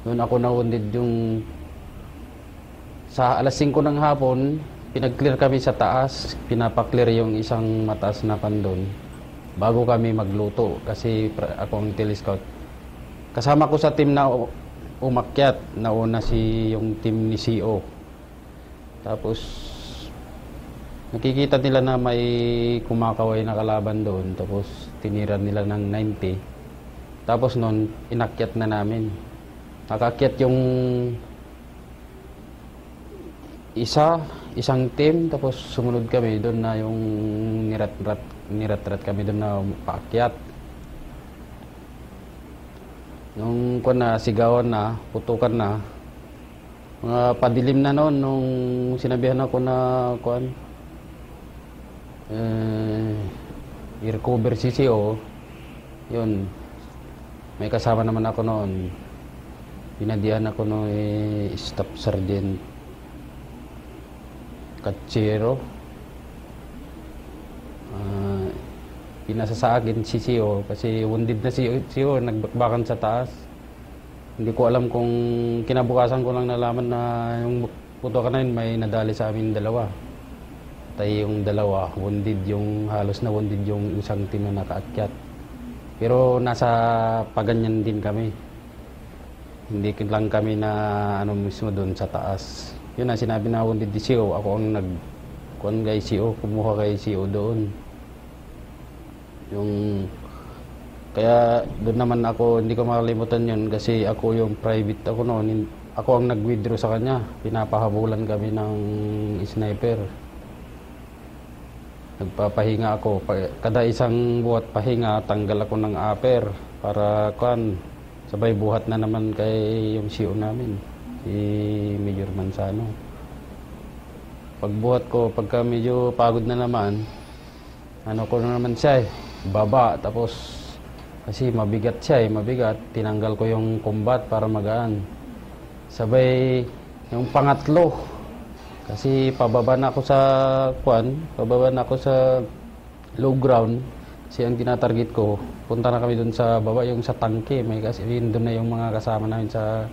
Doon ako na-wounded yung sa alas 5 ng hapon, pinag-clear kami sa taas, pinapa-clear yung isang mataas na kandon bago kami magluto kasi ako ang telescout. Kasama ko sa team na umakyat, nauna yung team ni CO. Tapos nakikita nila na may kumakaway na kalaban doon, tapos tinira nila ng 90. Tapos noon, inakyat na namin. Nakakyat yung isang team, tapos sumunod kami doon na yung nirat-rat kami doon na paakyat. Nung sigawan na, putukan na, mga padilim na noon nung sinabihan ako na i-recover si CO, yun, may kasama naman ako noon. Pinadihan ako noon Staff Sergeant Katsero. Pinasa sa akin si CO kasi wounded na si CO, nagbakbakan sa taas. Hindi ko alam kung kinabukasan ko lang nalaman na yung putukan na yun may nadali sa amin dalawa. Tay yung dalawa, halos na wounded yung isang team na nakaakyat. Pero nasa paganyan din kami. Hindi lang kami na mismo doon sa taas. Yun ang sinabi na wounded di CO. Ako ang kay CO, kumuha kay CO doon. Kaya doon naman ako, hindi ko makalimutan yun kasi ako yung private ako noon. Ako ang nag-withdraw sa kanya. Pinapahabulan kami ng sniper. Nagpapahinga ako. Kada isang buhat pahinga, tanggal ako ng upper para sabay buhat na naman kay yung CO namin, si Major Manzano. Pagbuhat ko, pagka medyo pagod na naman, ko na naman siya baba. Tapos kasi mabigat siya mabigat. Tinanggal ko yung combat para magaan. Sabay yung pangatlo, kasi pababa na ako sa low ground. Kasi ang tinatarget ko, punta na kami doon sa baba, yung sa tangke. Kasi doon na yung mga kasama namin sa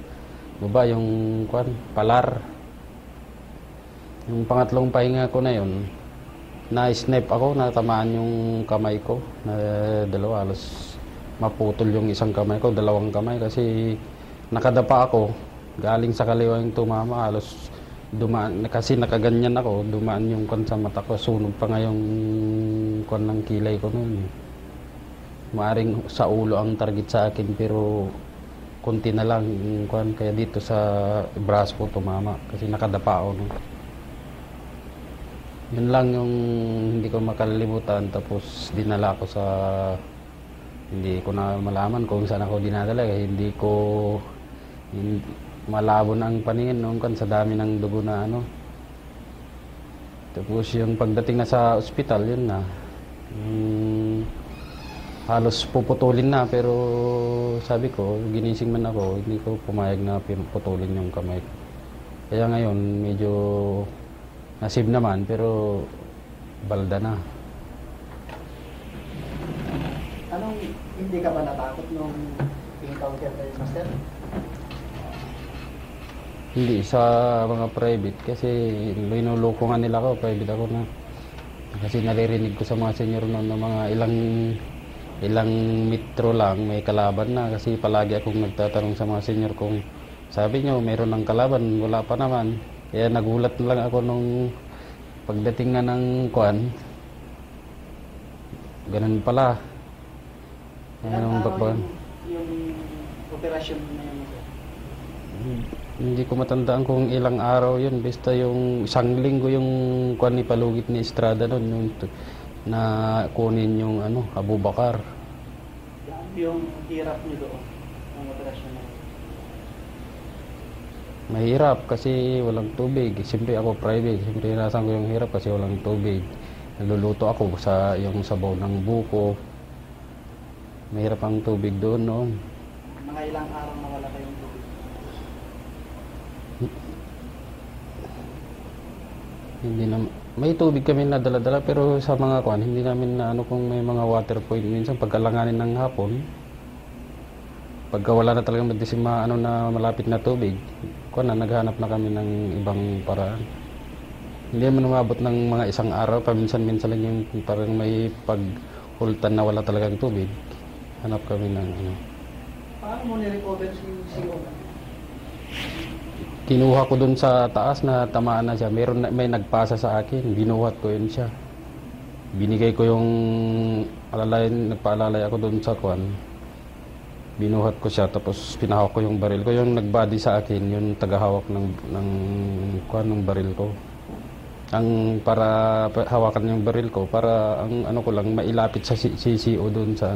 baba, yung palar. Yung pangatlong pahinga ko na yun, na-snipe ako, natamaan yung kamay ko na dalawa. Halos maputol yung isang kamay ko, dalawang kamay, kasi nakadapa ako. Galing sa kaliwa yung tumama, halos dumaan, kasi nakaganyan ako, dumaan yung sa mata ko, sunog pa nga yung ng kilay ko noon. Maaring sa ulo ang target sa akin, pero konti na lang yung kaya dito sa braso ko tumama, kasi nakadapa ako noon. Yun lang yung hindi ko makalimutan. Tapos dinala ako hindi ko na malaman kung saan ako dinadala, hindi malabo na ang paningin noon sa dami ng dugo na Tapos yung pagdating na sa ospital, yun na. Halos puputulin na, pero sabi ko, ginising man ako, hindi ko pumayag na putulin yung kamay ko. Kaya ngayon, medyo nasib naman, pero balda na. Hindi ka ba natakot nung encounter kayo, Master? Hindi, sa mga private, kasi linuloko nga nila ako, private ako na. Kasi naririnig ko sa mga senior noon na mga ilang metro lang may kalaban na, kasi palagi akong nagtatanong sa mga senior kung sabi nyo mayroon ng kalaban, wala pa naman. Kaya nagulat lang ako nung pagdating na ng ganun pala. Yung operasyon na yun? Hindi ko matandaan kung ilang araw yun. Basta yung isang linggo yung ni Palugit ni Estrada noon, na kunin yung Abu Bakar. Yung hirap niyo doon, ang operasyon na yun? Mahirap kasi walang tubig. Siyempre ako private. Siyempre narasan ko yung hirap kasi walang tubig. Nagluluto ako sa yung sabaw ng buko. Mahirap ang tubig doon noon. Mga ilang araw na wala kayong tubig? Hindi na, may tubig kami na dala-dala, pero sa mga hindi namin na kung may mga water point. Minsan pagkalanganin ng hapon, Pagka wala na talagang ano na malapit na tubig, naghanap na kami ng ibang paraan. Hindi naman umabot ng mga isang araw, paminsan-minsan lang yung parang may paghultan na wala talagang tubig. Hanap kami ng ano. Paano mo ni-recover si CO? Kinuha ko dun sa taas na tamaan na siya. May nagpasa sa akin, binuhat ko yun siya. Binigay ko yung nagpaalalay ako dun sa Binuhat ko siya, tapos pinahawak ko yung baril ko. Yung nagbody sa akin, yung tagahawak ng baril ko. Ang para hawakan yung baril ko, para ang ano ko lang, mailapit sa CCO doon sa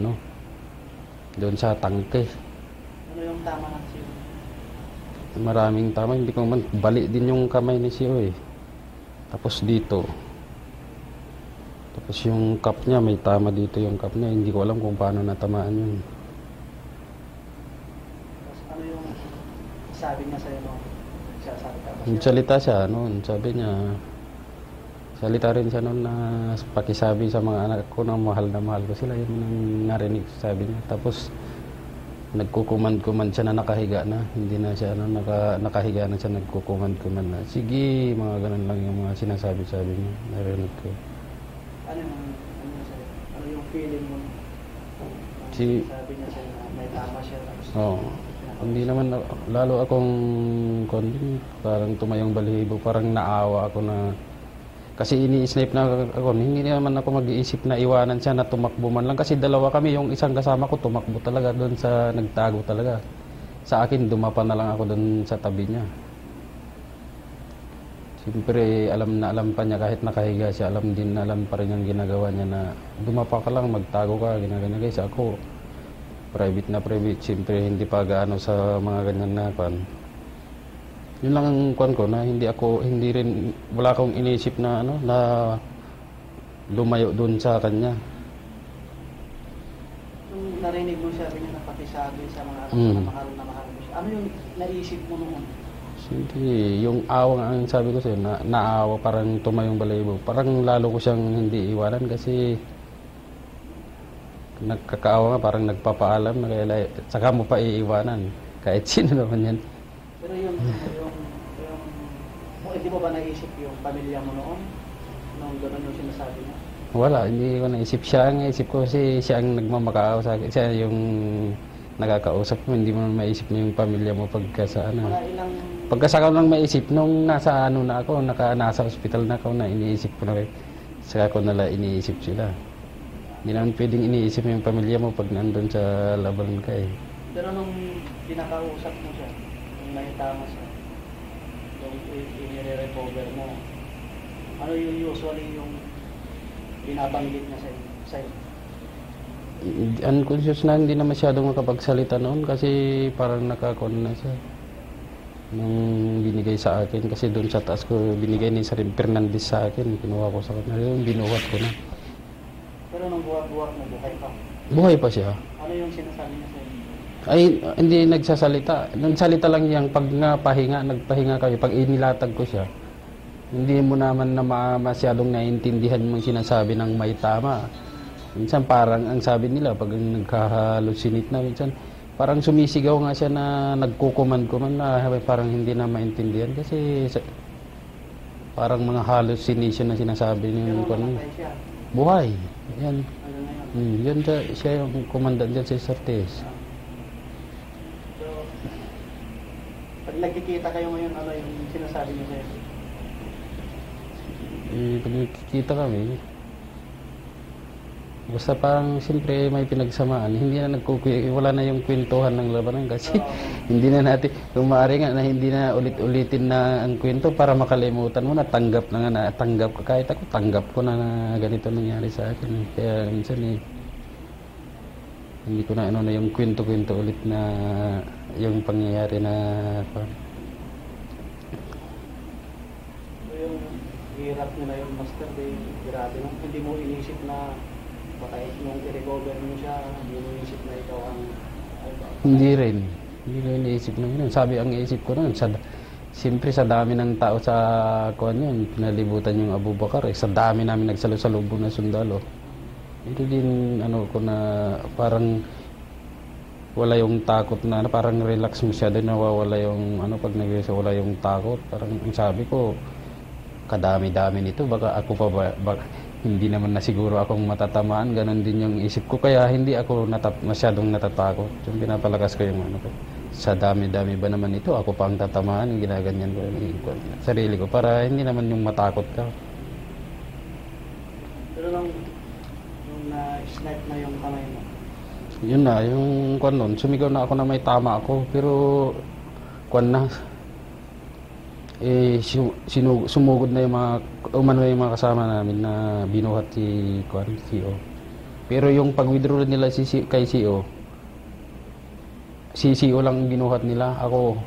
doon sa tangke. Ano yung tama ng CO? Maraming tama, hindi ko man, bali din yung kamay ni CEO eh. Tapos dito. Tapos yung cup niya, may tama dito yung cup niya. Hindi ko alam kung paano natamaan yun. Ano yung sabi niya sa'yo nung nagsasabi ka ba siya? Salita siya noon, sabi niya, salita rin siya noon na pakisabi sa mga anak ko na mahal ko sila. Yun ang narinig, sabi niya. Tapos nagkukumand-kumand siya na nakahiga na. Hindi na siya nakahiga na siya, nagkukumand-kumand na. Sige, mga ganun lang yung mga sinasabi-sabi niya. Narinig ko. Ano sa'yo? Ano yung feeling mo? Sabi niya sa'yo na may tama siya. Oo. Hindi naman, lalo akong parang tumayong balihibo, parang naawa ako na, kasi ini-snipe na ako, hindi naman ako mag-iisip na iwanan siya na tumakbo man lang, kasi dalawa kami, yung isang kasama ko tumakbo talaga doon sa, nagtago talaga. Sa akin, dumapa na lang ako doon sa tabi niya. Siyempre, alam pa niya kahit nakahiga siya, alam pa rin yung ginagawa niya na dumapa ka lang, magtago ka, ginaganya. Guys, ako, private na private, siyempre hindi pa gaano sa mga ganyan na Yun lang ang ko na hindi rin, wala akong iniisip na na lumayo doon sa kanya. Nung narinig mo siya rin na pakisabi sa mga anak na mahal mo siya, ano yung naisip mo noon? Siyempre, yung awang ang sabi ko sa'yo, naawa, parang tumayong balayibo. Parang lalo ko siyang hindi iwanan kasi nagkakaawa nga, parang nagpapaalam na kaya saka mo pa iiwanan. Kahit sino naman yan. Pero hindi mo ba naisip yung pamilya mo noon? Nung gano'n yung sinasabi niya? Wala, hindi ko naisip. Siya ang naisip ko kasi siya ang nagmamakaawa sa akin. Siya yung nakakausap mo, hindi mo maisip yung pamilya mo pagka sa Pagkasaka lang maisip, nung nasa na ako, nasa hospital na ako na iniisip ko na saka ko nala iniisip sila. Hindi naman pwedeng iniisip yung pamilya mo pag nandun sa laban ka eh. Pero nung pinakausap mo siya, nung may tama siya, nung i-recover mo, ano yung usually yung binabanggit niya sa'yo? Unconscious na, hindi na masyadong makapagsalita noon kasi parang nakakon na siya. Nung binigay sa akin, kasi doon sa taas ko, binigay ni Sarin Fernandez sa akin, kinuha ko sa kanya, yung binuhat ko na. Pero nung buhat-buhat mo, buhay pa? Buhay pa siya. Ano yung sinasabi niya sa'yo? Ay, hindi nagsasalita. Nagsalita lang yan pag nagpahinga kami, pag inilatag ko siya. Hindi mo naman na masyadong naiintindihan yung sinasabi ng may tama. Minsan parang ang sabi nila, pag nagkahalusinate na, minsan parang sumisigaw nga siya na nagkukuman-kuman na parang hindi na maintindihan kasi parang mga hallucination na sinasabi niya. Buhay. Yan. Yan siya yung kumandan dyan sa Sartes. So, pag nagkikita kayo ngayon, ano yung sinasabi niyo sa'yo? Pag nagkikita kami, basta parang siyempre may pinagsamaan. Hindi na wala na yung kwentuhan ng labanan kasi hindi na natin, kung maaari nga na hindi na ulit-ulitin na ang kwento para makalimutan mo na tanggap ka. Kahit ako, tanggap ko na ganito nangyari sa akin. Kaya minsan hindi ko na yung kwento-kwento ulit na yung pangyayari na yung hirap nyo na yung master day, grabe nung hindi mo inisip na baka nung i-recover mo siya, hindi mo inisip na ikaw ang Hindi rin inisip na yun. Sabi ang isip ko nun, siyempre sa dami ng tao sa kuwan yun, pinalibutan yung Abu Bakar sa dami namin nagsalusalubong na sundalo. Ito din ko na parang wala yung takot na parang relax masyado, nawawala yung ano pag wala yung takot. Parang ang sabi ko, kadami-dami nito, baka ako pa baka, hindi naman na siguro akong matatamaan, ganun din yung isip ko, kaya hindi ako masyadong natatakot. Yung pinapalakas ko yung ano ko, sa dami-dami ba naman ito, ako pa ang tatamaan, ginaganyan ko yung sarili ko para hindi naman yung matakot ka. Pero nung na-snipe na yung kamay mo, Yun na, yung kwan nun, sumigaw na ako na may tama ako, pero kwan na, sumugod na yung umano yung mga kasama namin na binuhat si kwan, CEO. Pero yung pag-withdraw nila kay CEO, si CEO lang binuhat nila, ako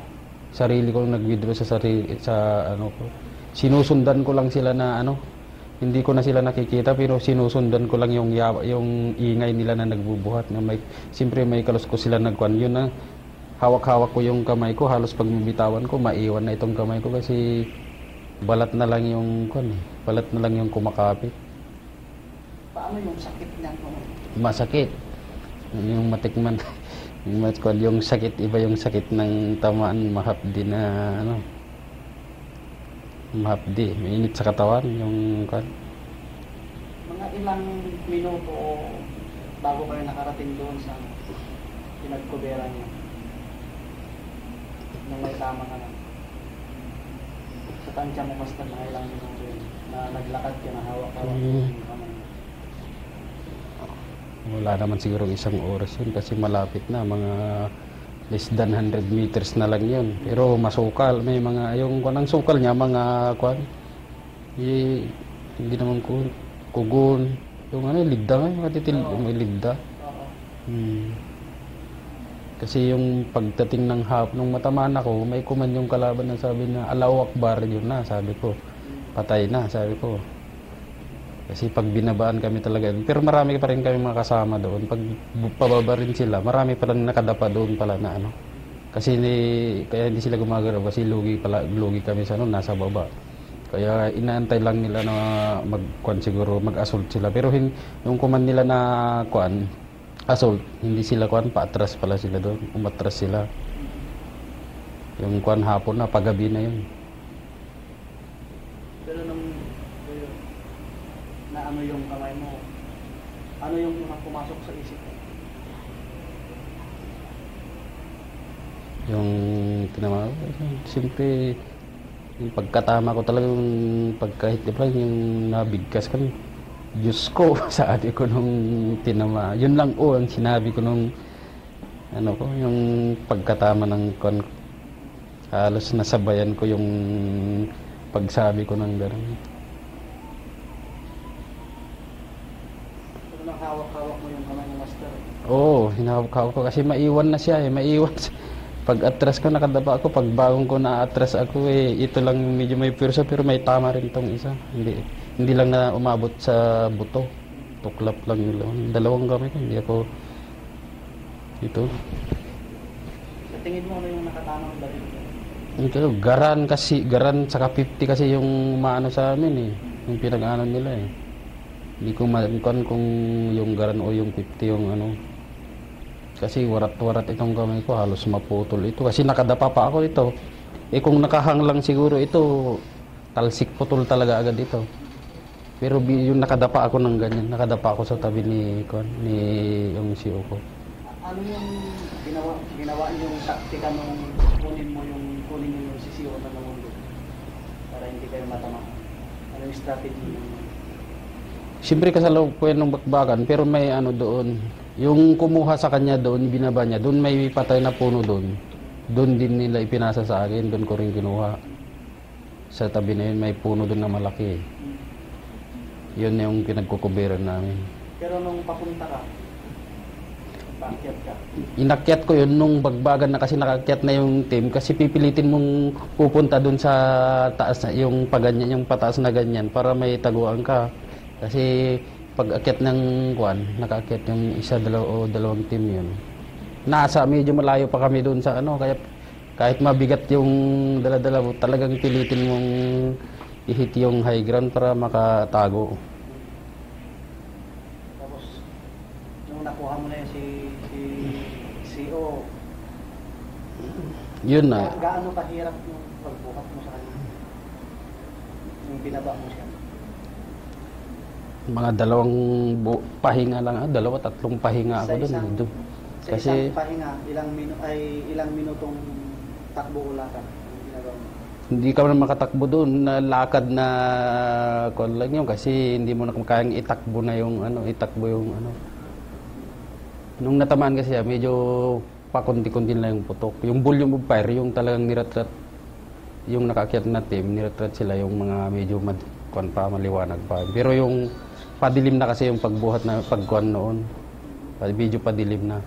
sarili ko nag-withdraw sa ano ko. Sinusundan ko lang sila na ano, hindi ko na sila nakikita pero sinusundan ko lang yung ingay nila na nagbubuhat na siyempre may kaluskos sila nagkuan. Yun na hawak-hawak ko yung kamay ko, halos pag mabitawan ko maiwan na itong kamay ko kasi balat na lang yung kuan eh. Balat na lang yung kumakapit. paano yung sakit niyan? Masakit. Yung matikman yung sakit, iba yung sakit ng tamaan, mahapdi na ano. Mahapdi, mainit sa katawan yung kan. Mga ilang minuto bago kayo nakarating doon sa pinagkuberan niyo? Nung may tama ka na. Sa tansya mo basta mga ilang minuto yun, na naglakad ka na hawak-hawak yung kamay. Wala naman siguro isang oras yun kasi malapit na, mga less than 100 meters na lang yun. Pero masukal, may mga, yung kanang sukal niya, mga kwan, hindi naman kugon, yung ano, ligda nga, katitil, may ligda. Kasi yung pagdating ng nung matamaan ako, may kuman yung kalaban na sabi na, Allahu Akbar, yun na, sabi ko, patay na, sabi ko. Kasi pag binabaan kami talaga, pero marami pa rin kami mga kasama doon. Pag pababa rin sila, marami pa lang nakadapa doon pala na ano. Kasi kaya hindi sila gumagalaw kasi lugi kami sa ano, nasa baba. Kaya inaantay lang nila na siguro mag-assault sila. Pero yung kuman nila na assault, hindi sila paatras pala sila doon. Umatras sila. Yung hapon na, paggabi na yun. Pero nung na ano yung kamay mo, ano yung mga pumasok sa isip mo? Yung tinama, siyempre, yung pagkatama ko talaga, yung pagkahit, di ba, yung nabigkas kami. Diyos ko, sabi ko nung tinama. Yun lang ang sinabi ko nung, ano ko, yung pagkatama ng halos nasabayan ko yung pagsabi ko ng gano'n. Hawak-hawak mo yung kamay ng master. Oo, hinahawak ko kasi maiwan na siya eh, maiwan. Pag atras ko nakadapa ako, pag bagong ko na atras ako ito lang medyo may pwersa pero may tama rin tong isa. Hindi lang na umabot sa buto. Tuklap lang yung dalawang kamay ko, hindi ako ito. Sa tingin mo ano yung nakatamang baril? Ito, garan saka 50 kasi yung maano sa amin eh, yung pinag-ano nila eh. Hindi ko makuan kung yung garan o yung 50 yung ano. Kasi warat-warat itong kamay ko, halos maputol ito. Kasi nakadapa pa ako ito. Kung nakahang lang siguro ito, talsik putol talaga agad ito. Pero yung nakadapa ako ng ganyan, nakadapa ako sa tabi ni yung CEO ko. Ano yung ginawa yung taktika nung kunin mo yung CEO na namundok para hindi kayo matama? Ano yung strategy mo? Siyempre kasalaw ko yan ng bakbakan, pero may ano doon. Yung kumuha sa kanya doon, binaba niya, doon may patay na puno doon. Doon din nila ipinasa sa akin, doon ko rin kinuha. Sa tabi na yun, may puno doon na malaki. Yun yung pinagkukubiran namin. Pero nung papunta ka, paakyat ka? Inakyat ko yun nung bagbagan na kasi nakakyat na yung team kasi pipilitin mong pupunta doon sa taas, yung paganyan, yung pataas na ganyan para may taguan ka. Kasi pag akyat ng nakaakyat yung isa, dalawang team yun. Medyo malayo pa kami doon sa ano, kaya kahit mabigat yung dala-dala mo, talagang pilitin mong i-hit yung high ground para makatago. Tapos, nung nakuha mo na yun si CEO, Yun na. Gaano kahirap yung pagbuhat mo sa kanya? Yung binaba mo siya? Mga dalawang pahinga lang, dalawa, tatlong pahinga ako doon. Sa isang pahinga, ilang minutong takbo o lakad ang ginagawa mo? Hindi ka na makatakbo doon, na lakad na kon lang yun kasi hindi mo na kayang itakbo na yung itakbo yung ano. Nung natamaan kasi siya, medyo pakunti-kunti lang yung putok. Yung volume of fire, yung talagang niratrat, yung nakakyat na team, niratrat sila yung mga medyo maliwanag pa. Pero yung padilim na kasi yung pagbuhat na pagkuhan noon. Medyo padilim na.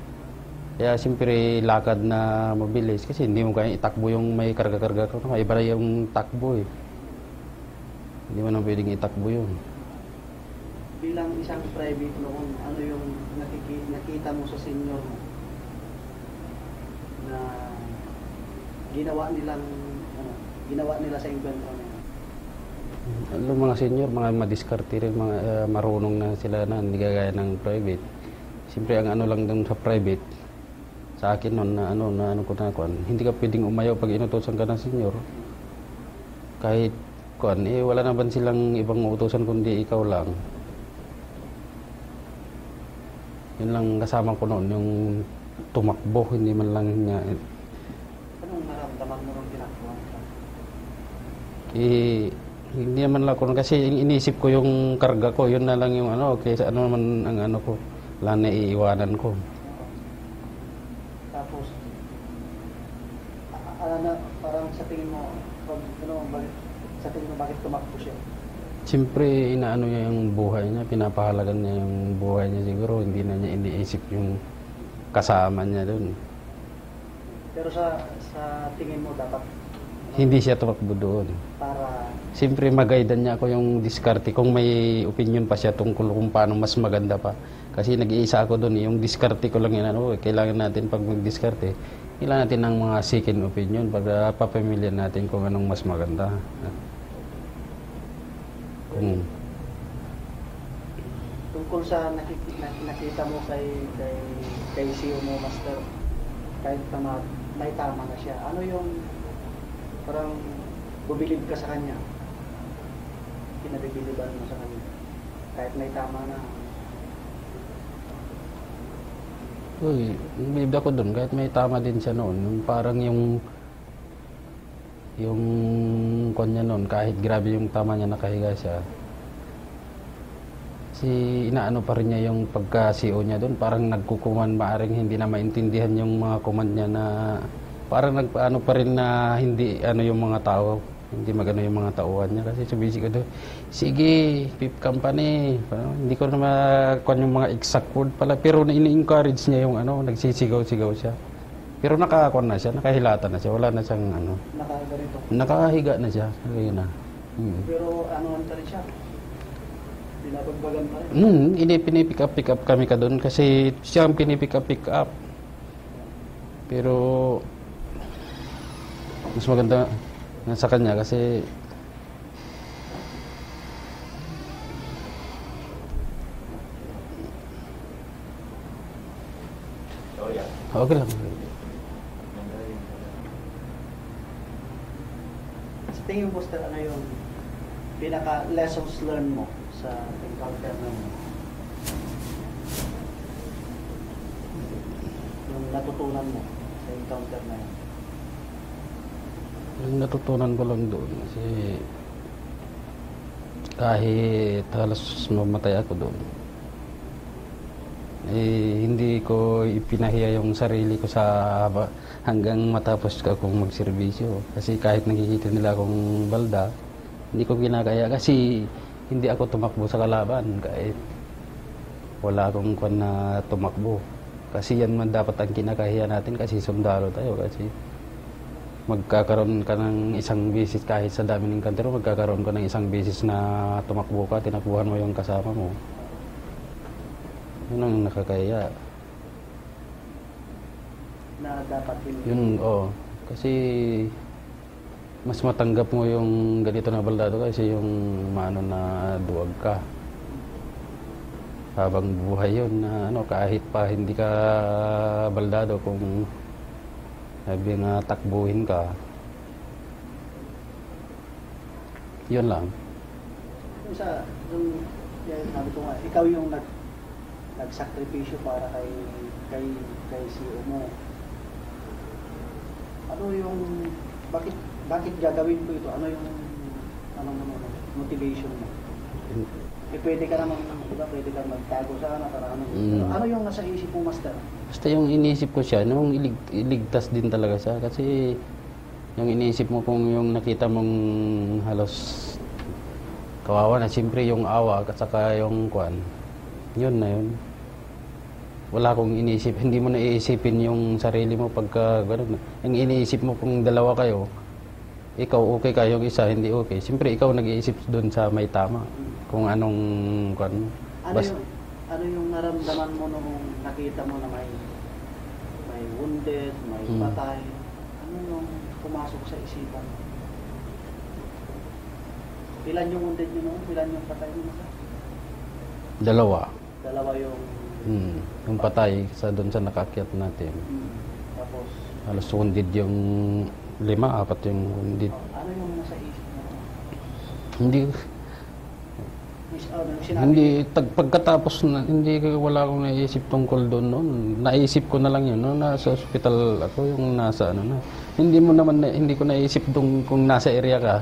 Kaya siyempre lakad na mabilis kasi hindi mo kaya itakbo yung may karga-karga ka. Iba na yung takbo eh. Hindi mo na pwedeng itakbo yun. Bilang isang private noon, ano yung nakita mo sa senior mo na ginawa nila sa invento na yun? Alam mga senior, mga madiskarte rin, mga marunong na sila na, hindi gaya ng private. Siyempre ang ano lang dun sa private, sa akin noon na hindi ka pwedeng umayaw pag inutosan ka ng senior. Kahit wala naman silang ibang utusan kundi ikaw lang. Yun lang kasama ko noon, yung tumakbo, hindi man lang niya. Anong naramdaman mo nung ginagawa ka? Hindi naman lang ako, kasi iniisip ko yung karga ko, yun na lang yung okay, sa ano naman ang ko, wala na iiwanan ko. Tapos, parang sa tingin mo, bakit tumakbo siya? Siyempre, inaano niya yung buhay niya, pinapahalagan niya yung buhay niya siguro, hindi na niya iniisip yung kasama niya doon. Pero sa tingin mo dapat Hindi siya tumakbo doon. para Siyempre, mag-guidean niya ako yung diskarte. Kung may opinion pa siya tungkol kung paano mas maganda pa. Kasi nag-iisa ako doon, yung diskarte ko lang yun. Kailangan natin pag mag-diskarte, kailangan natin ng mga second opinion para papamilya natin kung anong mas maganda. tungkol sa nakita mo kay CEO mo, Master, kahit na may tama na siya, ano yung parang bubilib ka sa kanya? Pinabibiliban mo sa kanya kahit may tama na? Bilib ako doon kahit may tama din siya noon. Yung parang yung kanya noon, kahit grabe yung tama niya, nakahiga siya. Inaano pa rin niya yung pagka-CO niya doon, parang nagkukuman, maaring hindi na maintindihan yung mga command niya, na parang nagpaano pa rin na hindi yung mga tao, hindi magano yung mga tauhan niya. Kasi subisi ko doon, sige, PIP company, hindi ko na makuha yung mga exact word pala, pero ini-encourage niya yung nagsisigaw-sigaw siya. Pero nakakuha na siya, nakahilata na siya, wala na siyang nakahiga na siya. Pero ka rin siya? Binabagbagan pa rin? Pinipick up kami ka doon kasi siya ang pinipick up. Pero mas maganda sa kanya kasi okay lang. Sa tingin mo, Buster, ano yung pinaka-lessons learned mo sa encounter na mo? Yung natutunan mo sa encounter na yun? Yung natutunan ko lang doon kasi kahit halos mamatay ako doon, hindi ko ipinahiya yung sarili ko hanggang matapos akong magserbisyo. Kasi kahit nakikita nila akong balda, hindi ko kinakaya kasi hindi ako tumakbo sa kalaban kahit wala akong na tumakbo. Kasi yan man dapat ang kinakahiya natin kasi sundalo tayo. Kasi magkakaroon ka ng isang beses kahit sa dami ng kantero, magkakaroon ka ng isang beses na tumakbo ka, tinakbuhan mo yung kasama mo. Yun ang nakakahiya. Na dapat kasi mas matanggap mo yung ganito na baldado kasi yung na duwag ka habang buhay yun na kahit pa hindi ka baldado, kung Sabi nga, takbuhin ka. Yun lang. Yung sa, yung sabi ko nga, ikaw yung nagsakripisyo para kay CEO mo. Ano yung, bakit gagawin ko ito? Ano yung, motivation mo? Pwede ka naman, diba, pwede ka magtago sana para ano. Pero ano yung nasa isip mo, Master? Basta yung inisip ko siya, nung iligtas din talaga siya. Kasi yung iniisip mo kung yung nakita mong halos kawawa na, siyempre yung awa at saka yung kwan, yun na yun. Wala akong iniisip, hindi mo naiisipin yung sarili mo pagka gano'n. Yung iniisip mo kung dalawa kayo, ikaw okay ka, yung isa hindi okay. Siyempre ikaw nag-iisip doon sa may tama. Kung anong kwan. Ano yung naramdaman mo nung nakita mo na may wounded, may patay? Ano yung pumasok sa isipan mo? Ilan yung wounded nyo noon? Ilan yung patay nyo? Dalawa. Dalawa yung... Yung patay doon sa nakakyat natin. Tapos... Halos wounded yung 5, 4 yung wounded. Ano yung nasa isip mo? Hindi, pagkatapos na, wala akong naisip tungkol doon noon. Naisip ko na lang yun, no? Nasa hospital ako, yung nasa ano na. Hindi ko naisip kung nasa area ka,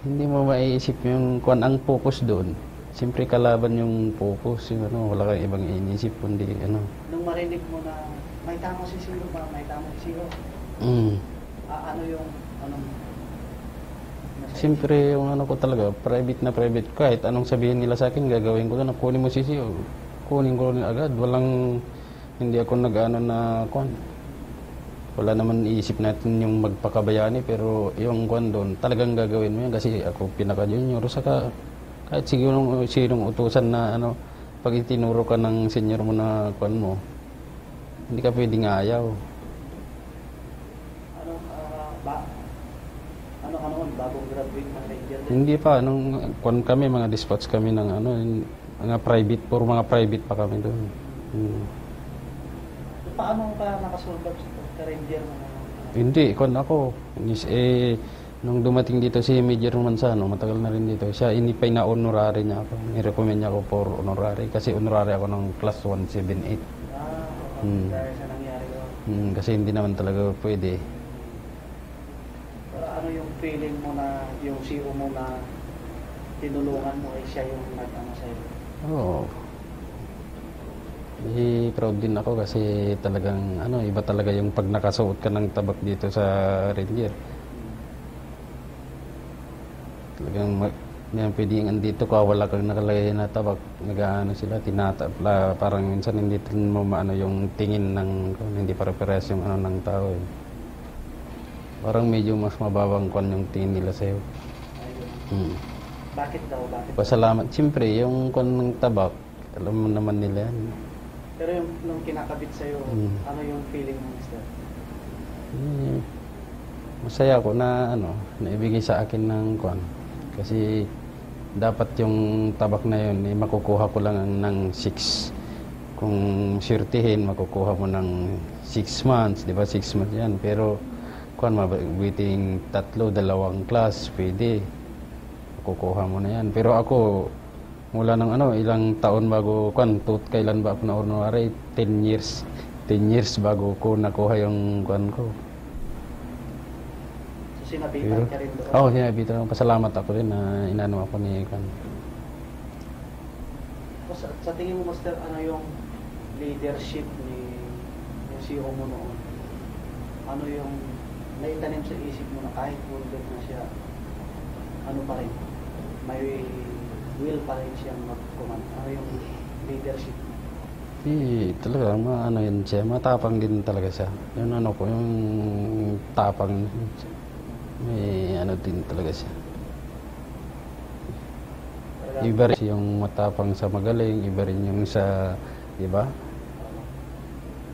hindi mo maiisip yung kung ang focus doon. Siyempre kalaban yung focus, yung ano, wala kang ibang inisip, kundi ano. Nung marinig mo na may tama si Siro ba, may tama si Siro, ano yung, siyempre yung ano ko talaga, private na private. Kahit anong sabihin nila sa akin, gagawin ko na, kunin mo si Sio. Kunin ko rin agad. Hindi ako nag-ano na kwan. Wala naman iisip natin yung magpakabayani, pero yung kwan doon, talagang gagawin mo yan kasi ako pinaka-junior. Saka kahit sinong utusan na ano, pag itinuro ka ng senior mo na kwan mo, hindi ka pwedeng ayaw. Bagong graduate ng Ranger? Hindi pa, nung kwan kami, mga dispatch kami ng ano, mga private, puro mga private pa kami doon. Paano ka nakasurvive sa Ranger? Hindi, kwan ako. Nung dumating dito si Major Mansano, matagal na rin dito, siya inipay na honorary niya ako. Ni-recommend niya ako for honorary kasi honorary ako ng class 178. Dahil sa nangyari ko. Kasi hindi naman talaga pwede. Ano yung feeling mo na yung CEO mo na tinulungan mo ay siya yung nag-ano sa'yo? Oo. Proud din ako kasi talagang ano, iba talaga yung pag nakasuot ka ng tabak dito sa Ranger. Talagang may pwedeng andito ka, wala kang nakalagay na tabak, nag-ano sila, tinatapla, parang minsan hindi mo maano yung tingin ng, hindi pare-parehas yung ano ng tao eh. Parang medyo mas mababang kwan yung tingin nila sa'yo. Bakit daw? Bakit? Pasalamat. Siyempre, yung kwan ng tabak, alam mo naman nila yan. Pero yung nung kinakabit sa'yo, ano yung feeling mo, Mister? Masaya ako na ano, naibigay sa akin ng kwan. Kasi dapat yung tabak na yun, makukuha ko lang ng 6. Kung sirtihin, makukuha mo ng 6 months, di ba? 6 months yan. Pero kung mabiting 3, 2 class, pwede. Kukuha mo na yan. Pero ako, mula ng ano, ilang taon bago, kailan ba ako na honorary? 10 years. 10 years bago ko nakuha yung kwan ko. So, sinabitan ka rin doon? Oo, sinabitan. Pasalamat ako rin na inano ako ni kwan. Sa tingin mo, Master, ano yung leadership ni CEO mo noon? Ano yung naitanim sa isip mo na kahit wounded na siya, ano pa rin, may will pa rin siyang mag-command? Ano yung leadership? Talaga, ano yun siya, matapang din talaga siya. Yung ano ko, yung tapang, may ano din talaga siya. Iba rin yung matapang sa magaling, iba rin yung sa, di ba?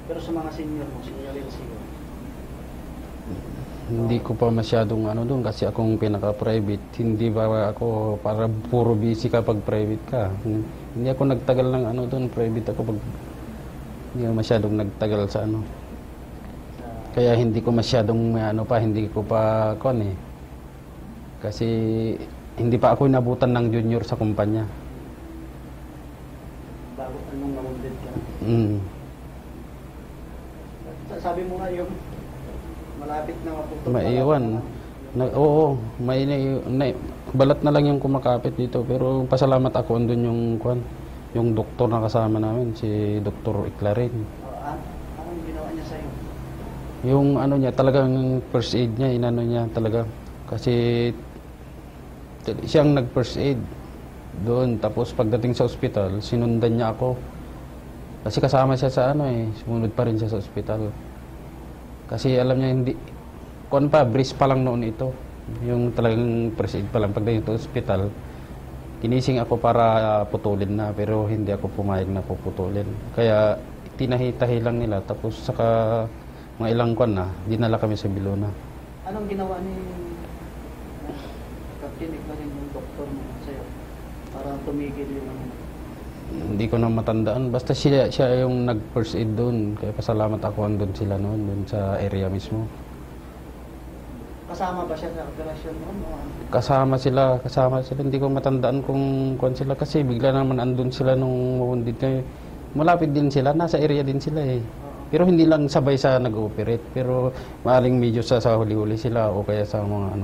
Pero sa mga senior mo, senior rin siguro? Hindi ko pa masyadong ano doon kasi akong pinaka-private. Hindi ba ako para puro busy kapag private ka. Hindi ako nagtagal ng ano doon, private ako pag hindi ako masyadong nagtagal sa ano. Kaya hindi ko masyadong hindi ko pa kasi hindi pa ako inabutan ng junior sa kumpanya. Bago anong na-wounded ka. Mm. Sabi mo nga yung malapit na maputol. Maiwan. Oo, balat na lang yung kumakapit dito, pero pasalamat ako andun yung doktor na kasama namin, si Dr. Iclarin. Anong ginawa niya sa'yo? Yung niya, talagang first aid niya, inano niya talaga. Kasi siyang nag-first aid doon. Tapos pagdating sa ospital, sinundan niya ako. Kasi kasama siya sa sumunod pa rin siya sa ospital. Kasi alam niya breeze pa lang noon ito. Yung talagang first aid pa lang. Pagdating sa ospital, kinising ako para putulin na, pero hindi ako pumayag na puputulin. Kaya tinahi-tahi lang nila. Tapos saka mga ilang dinala kami sa Bilona. Anong ginawa ni Captain Iclarin yung doktor mo sa'yo para tumigil yung Hindi ko na matandaan. Basta siya yung nag-first aid doon. Kaya pasalamat ako andun sila noon, doon sa area mismo. Kasama ba siya sa operasyon mo? Kasama sila. Hindi ko matandaan kung sila kasi bigla naman andun sila nung wounded kayo. Malapit din sila, nasa area din sila eh. Pero hindi lang sabay sa nag-ooperate. Pero maaring medyo sa huli-huli sila o kaya sa mga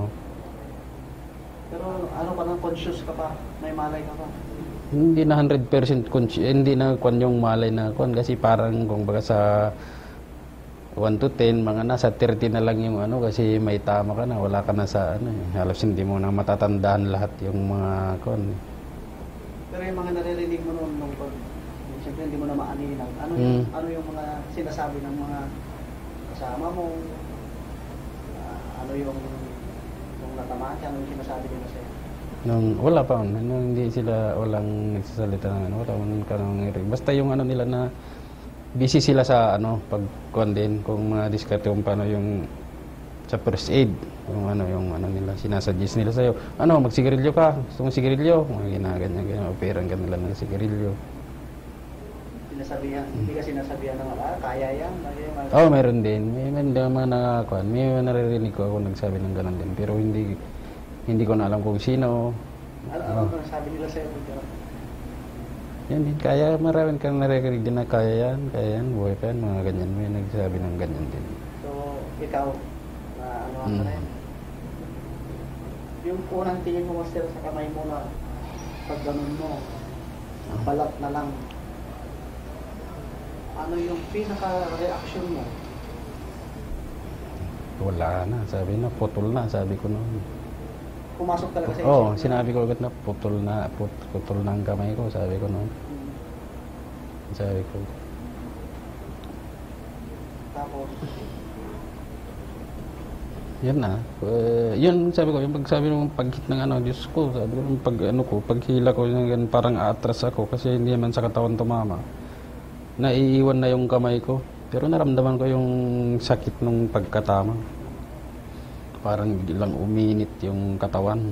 Pero pa lang, conscious ka pa? May malay ka pa? Hindi na 100% hindi na yung malay na kasi parang kung baga sa 1 to 10, mga nasa 30 na lang yung kasi may tama ka na, wala ka na sa halos hindi mo na matatandaan lahat yung mga Pero yung mga naririnig mo noon nung siyempre hindi mo na maaninag. Ano yung mga sinasabi ng mga kasama mo? Ano yung natamaan ka? Ano yung sinasabi nila sa'yo? Wala pa walang nagsasalita ng wala man basta yung nila na busy sila sa din kung mga diskarte kung paano yung sa first aid yung nila sinasuggest nila sa'yo magsigarilyo ka, gusto mong sigarilyo, mga ginaganyan operan ka nila ng sigarilyo. Hindi ka sinasabihan ng kaya yan? Meron din may mga may naririnig ko ako nagsabi ng ganun din, pero hindi ko na alam kung sino. Ano sabi nila sa'yo? Yan din, kaya maraming kang naririnig din na kaya yan, buhay pa yan, mga ganyan. May nagsabi ng ganyan din. So, ikaw, ka rin? Yung unang tingin mo, master, sa kamay mo na pag ganun mo, balat na lang. Ano yung pinaka-reaction mo? Wala na, sabi na, putol na, sabi ko noon. Pumasok talaga sa Oo, sinabi ko agad na putol na ang kamay ko, sabi ko noon. Sabi ko. Tapos? Yan na. Yun, sabi ko, yung pagsabi ng paghit ng Diyos ko, sabi ko, paghila ko, parang aatras ako kasi hindi naman sa katawan tumama. Naiiwan na yung kamay ko. Pero naramdaman ko yung sakit nung pagkatama. Parang biglang uminit yung katawan.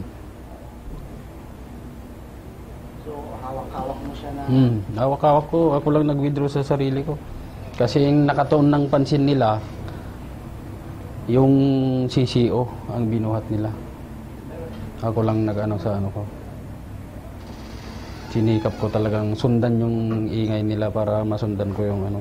So, hawak-hawak mo siya na... Hawak-hawak ko. Ako lang nag-withdraw sa sarili ko. Kasi yung nakatuon ng pansin nila, yung CCO ang binuhat nila. Ako lang sa ko. Sinikap ko talagang sundan yung ingay nila para masundan ko yung